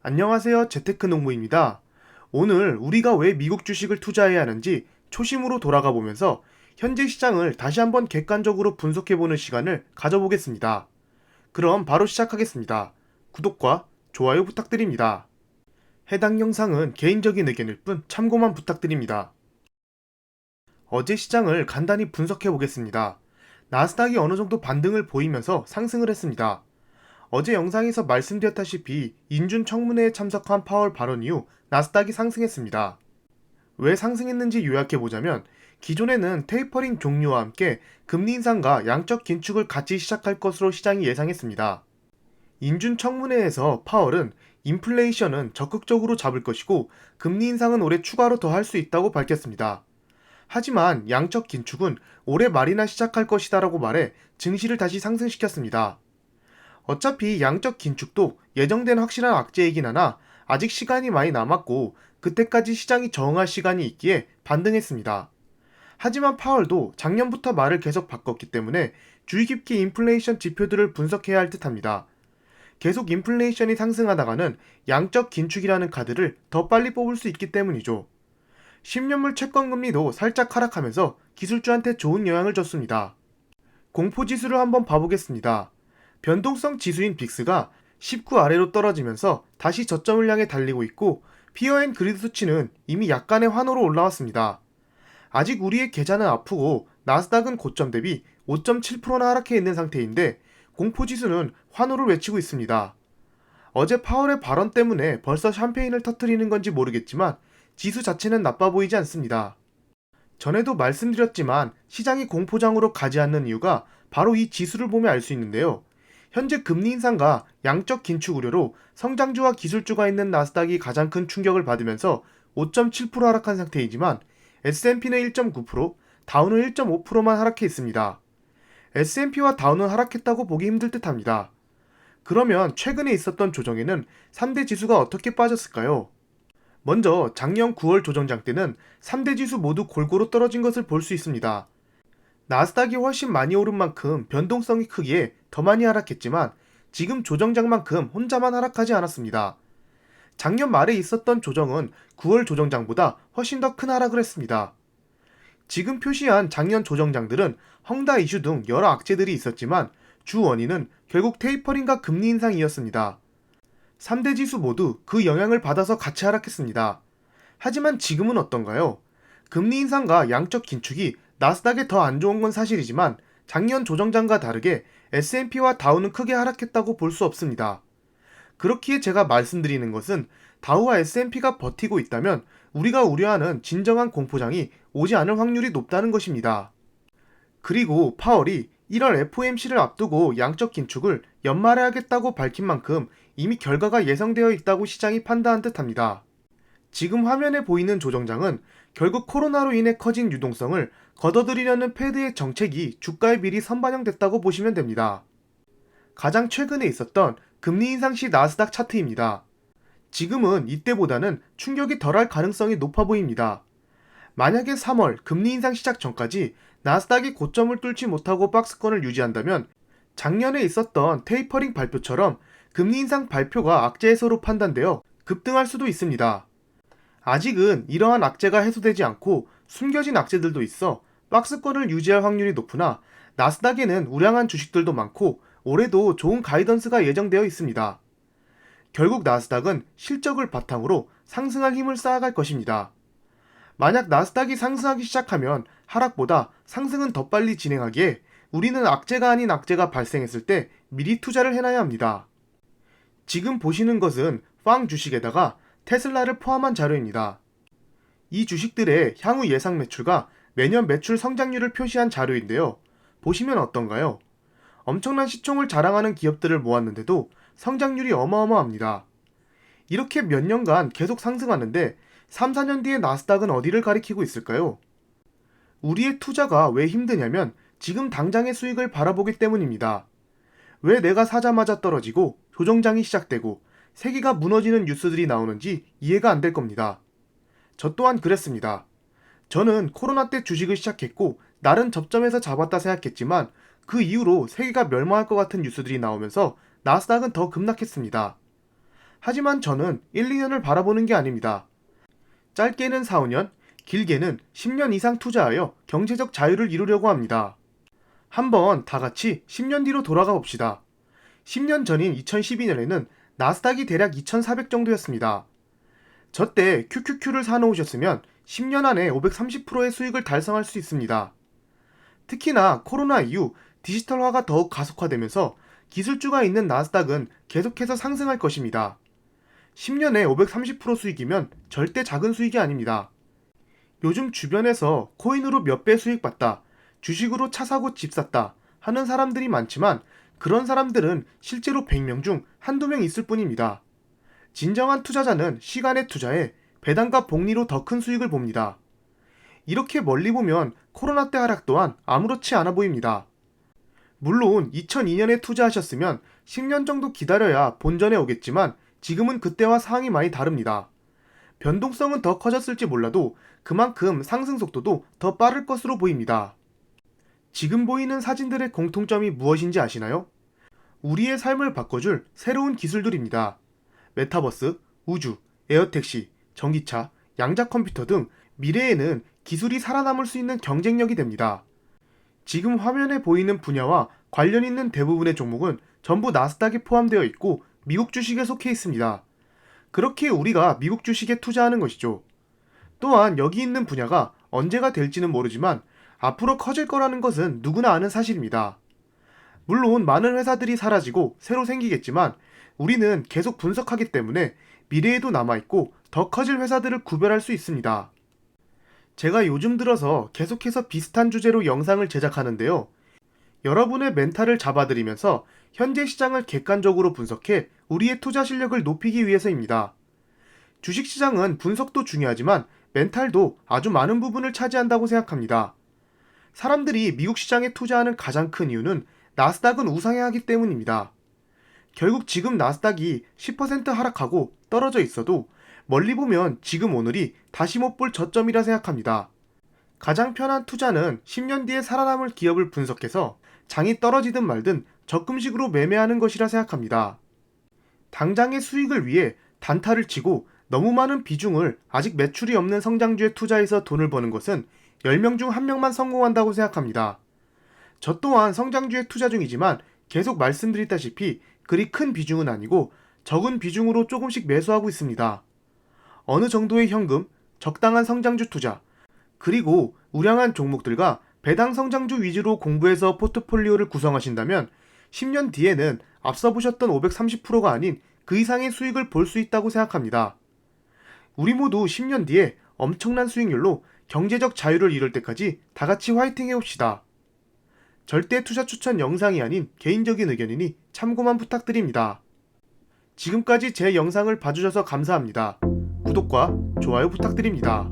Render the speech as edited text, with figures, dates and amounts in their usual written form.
안녕하세요. 재테크 농부입니다. 오늘 우리가 왜 미국 주식을 투자해야 하는지 초심으로 돌아가 보면서 현재 시장을 다시 한번 객관적으로 분석해보는 시간을 가져보겠습니다. 그럼 바로 시작하겠습니다. 구독과 좋아요 부탁드립니다. 해당 영상은 개인적인 의견일 뿐 참고만 부탁드립니다. 어제 시장을 간단히 분석해보겠습니다. 나스닥이 어느 정도 반등을 보이면서 상승을 했습니다. 어제 영상에서 말씀드렸다시피 인준 청문회에 참석한 파월 발언 이후 나스닥이 상승했습니다. 왜 상승했는지 요약해보자면 기존에는 테이퍼링 종료와 함께 금리 인상과 양적 긴축을 같이 시작할 것으로 시장이 예상했습니다. 인준 청문회에서 파월은 인플레이션은 적극적으로 잡을 것이고 금리 인상은 올해 추가로 더 할 수 있다고 밝혔습니다. 하지만 양적 긴축은 올해 말이나 시작할 것이다라고 말해 증시를 다시 상승시켰습니다. 어차피 양적 긴축도 예정된 확실한 악재이긴 하나 아직 시간이 많이 남았고 그때까지 시장이 적응할 시간이 있기에 반등했습니다. 하지만 파월도 작년부터 말을 계속 바꿨기 때문에 주의 깊게 인플레이션 지표들을 분석해야 할 듯합니다. 계속 인플레이션이 상승하다가는 양적 긴축이라는 카드를 더 빨리 뽑을 수 있기 때문이죠. 10년물 채권금리도 살짝 하락하면서 기술주한테 좋은 영향을 줬습니다. 공포지수를 한번 봐보겠습니다. 변동성 지수인 빅스가 19 아래로 떨어지면서 다시 저점을 향해 달리고 있고 피어앤그리드 수치는 이미 약간의 환호로 올라왔습니다. 아직 우리의 계좌는 아프고 나스닥은 고점 대비 5.7%나 하락해 있는 상태인데 공포지수는 환호를 외치고 있습니다. 어제 파월의 발언 때문에 벌써 샴페인을 터뜨리는 건지 모르겠지만 지수 자체는 나빠 보이지 않습니다. 전에도 말씀드렸지만 시장이 공포장으로 가지 않는 이유가 바로 이 지수를 보면 알 수 있는데요. 현재 금리 인상과 양적 긴축 우려로 성장주와 기술주가 있는 나스닥이 가장 큰 충격을 받으면서 5.7% 하락한 상태이지만 S&P는 1.9%, 다우는 1.5%만 하락해 있습니다. S&P와 다우는 하락했다고 보기 힘들 듯합니다. 그러면 최근에 있었던 조정에는 3대 지수가 어떻게 빠졌을까요? 먼저 작년 9월 조정장 때는 3대 지수 모두 골고루 떨어진 것을 볼 수 있습니다. 나스닥이 훨씬 많이 오른 만큼 변동성이 크기에 더 많이 하락했지만 지금 조정장만큼 혼자만 하락하지 않았습니다. 작년 말에 있었던 조정은 9월 조정장보다 훨씬 더 큰 하락을 했습니다. 지금 표시한 작년 조정장들은 헝다 이슈 등 여러 악재들이 있었지만 주 원인은 결국 테이퍼링과 금리 인상이었습니다. 3대 지수 모두 그 영향을 받아서 같이 하락했습니다. 하지만 지금은 어떤가요? 금리 인상과 양적 긴축이 나스닥에 더 안 좋은 건 사실이지만 작년 조정장과 다르게 S&P와 다우는 크게 하락했다고 볼 수 없습니다. 그렇기에 제가 말씀드리는 것은 다우와 S&P가 버티고 있다면 우리가 우려하는 진정한 공포장이 오지 않을 확률이 높다는 것입니다. 그리고 파월이 1월 FOMC를 앞두고 양적 긴축을 연말에 하겠다고 밝힌 만큼 이미 결과가 예상되어 있다고 시장이 판단한 듯합니다. 지금 화면에 보이는 조정장은 결국 코로나로 인해 커진 유동성을 걷어들이려는 패드의 정책이 주가에 미리 선반영됐다고 보시면 됩니다. 가장 최근에 있었던 금리 인상 시 나스닥 차트입니다. 지금은 이때보다는 충격이 덜할 가능성이 높아 보입니다. 만약에 3월 금리 인상 시작 전까지 나스닥이 고점을 뚫지 못하고 박스권을 유지한다면 작년에 있었던 테이퍼링 발표처럼 금리 인상 발표가 악재 해소로 판단되어 급등할 수도 있습니다. 아직은 이러한 악재가 해소되지 않고 숨겨진 악재들도 있어 박스권을 유지할 확률이 높으나 나스닥에는 우량한 주식들도 많고 올해도 좋은 가이던스가 예정되어 있습니다. 결국 나스닥은 실적을 바탕으로 상승할 힘을 쌓아갈 것입니다. 만약 나스닥이 상승하기 시작하면 하락보다 상승은 더 빨리 진행하기에 우리는 악재가 아닌 악재가 발생했을 때 미리 투자를 해놔야 합니다. 지금 보시는 것은 팡 주식에다가 테슬라를 포함한 자료입니다. 이 주식들의 향후 예상 매출과 매년 매출 성장률을 표시한 자료인데요. 보시면 어떤가요? 엄청난 시총을 자랑하는 기업들을 모았는데도 성장률이 어마어마합니다. 이렇게 몇 년간 계속 상승하는데 3, 4년 뒤에 나스닥은 어디를 가리키고 있을까요? 우리의 투자가 왜 힘드냐면 지금 당장의 수익을 바라보기 때문입니다. 왜 내가 사자마자 떨어지고 조정장이 시작되고 세계가 무너지는 뉴스들이 나오는지 이해가 안 될 겁니다. 저 또한 그랬습니다. 저는 코로나 때 주식을 시작했고 나름 접점에서 잡았다 생각했지만 그 이후로 세계가 멸망할 것 같은 뉴스들이 나오면서 나스닥은 더 급락했습니다. 하지만 저는 1, 2년을 바라보는 게 아닙니다. 짧게는 4, 5년, 길게는 10년 이상 투자하여 경제적 자유를 이루려고 합니다. 한번 다 같이 10년 뒤로 돌아가 봅시다. 10년 전인 2012년에는 나스닥이 대략 2,400 정도였습니다. 저때 QQQ를 사놓으셨으면 10년 안에 530%의 수익을 달성할 수 있습니다. 특히나 코로나 이후 디지털화가 더욱 가속화되면서 기술주가 있는 나스닥은 계속해서 상승할 것입니다. 10년에 530% 수익이면 절대 작은 수익이 아닙니다. 요즘 주변에서 코인으로 몇 배 수익 봤다, 주식으로 차 사고 집 샀다 하는 사람들이 많지만 그런 사람들은 실제로 100명 중 한두 명 있을 뿐입니다. 진정한 투자자는 시간에 투자해 배당과 복리로 더 큰 수익을 봅니다. 이렇게 멀리 보면 코로나 때 하락 또한 아무렇지 않아 보입니다. 물론 2002년에 투자하셨으면 10년 정도 기다려야 본전에 오겠지만 지금은 그때와 상황이 많이 다릅니다. 변동성은 더 커졌을지 몰라도 그만큼 상승 속도도 더 빠를 것으로 보입니다. 지금 보이는 사진들의 공통점이 무엇인지 아시나요? 우리의 삶을 바꿔줄 새로운 기술들입니다. 메타버스, 우주, 에어택시, 전기차, 양자 컴퓨터 등 미래에는 기술이 살아남을 수 있는 경쟁력이 됩니다. 지금 화면에 보이는 분야와 관련 있는 대부분의 종목은 전부 나스닥에 포함되어 있고 미국 주식에 속해 있습니다. 그렇게 우리가 미국 주식에 투자하는 것이죠. 또한 여기 있는 분야가 언제가 될지는 모르지만 앞으로 커질 거라는 것은 누구나 아는 사실입니다. 물론 많은 회사들이 사라지고 새로 생기겠지만 우리는 계속 분석하기 때문에 미래에도 남아있고 더 커질 회사들을 구별할 수 있습니다. 제가 요즘 들어서 계속해서 비슷한 주제로 영상을 제작하는데요. 여러분의 멘탈을 잡아드리면서 현재 시장을 객관적으로 분석해 우리의 투자 실력을 높이기 위해서입니다. 주식시장은 분석도 중요하지만 멘탈도 아주 많은 부분을 차지한다고 생각합니다. 사람들이 미국 시장에 투자하는 가장 큰 이유는 나스닥은 우상향하기 때문입니다. 결국 지금 나스닥이 10% 하락하고 떨어져 있어도 멀리 보면 지금 오늘이 다시 못 볼 저점이라 생각합니다. 가장 편한 투자는 10년 뒤에 살아남을 기업을 분석해서 장이 떨어지든 말든 적금식으로 매매하는 것이라 생각합니다. 당장의 수익을 위해 단타를 치고 너무 많은 비중을 아직 매출이 없는 성장주에 투자해서 돈을 버는 것은 10명 중 1명만 성공한다고 생각합니다. 저 또한 성장주에 투자 중이지만 계속 말씀드렸다시피 그리 큰 비중은 아니고 적은 비중으로 조금씩 매수하고 있습니다. 어느 정도의 현금, 적당한 성장주 투자, 그리고 우량한 종목들과 배당 성장주 위주로 공부해서 포트폴리오를 구성하신다면 10년 뒤에는 앞서 보셨던 530%가 아닌 그 이상의 수익을 볼 수 있다고 생각합니다. 우리 모두 10년 뒤에 엄청난 수익률로 경제적 자유를 이룰 때까지 다 같이 화이팅 해봅시다. 절대 투자 추천 영상이 아닌 개인적인 의견이니 참고만 부탁드립니다. 지금까지 제 영상을 봐주셔서 감사합니다. 구독과 좋아요 부탁드립니다.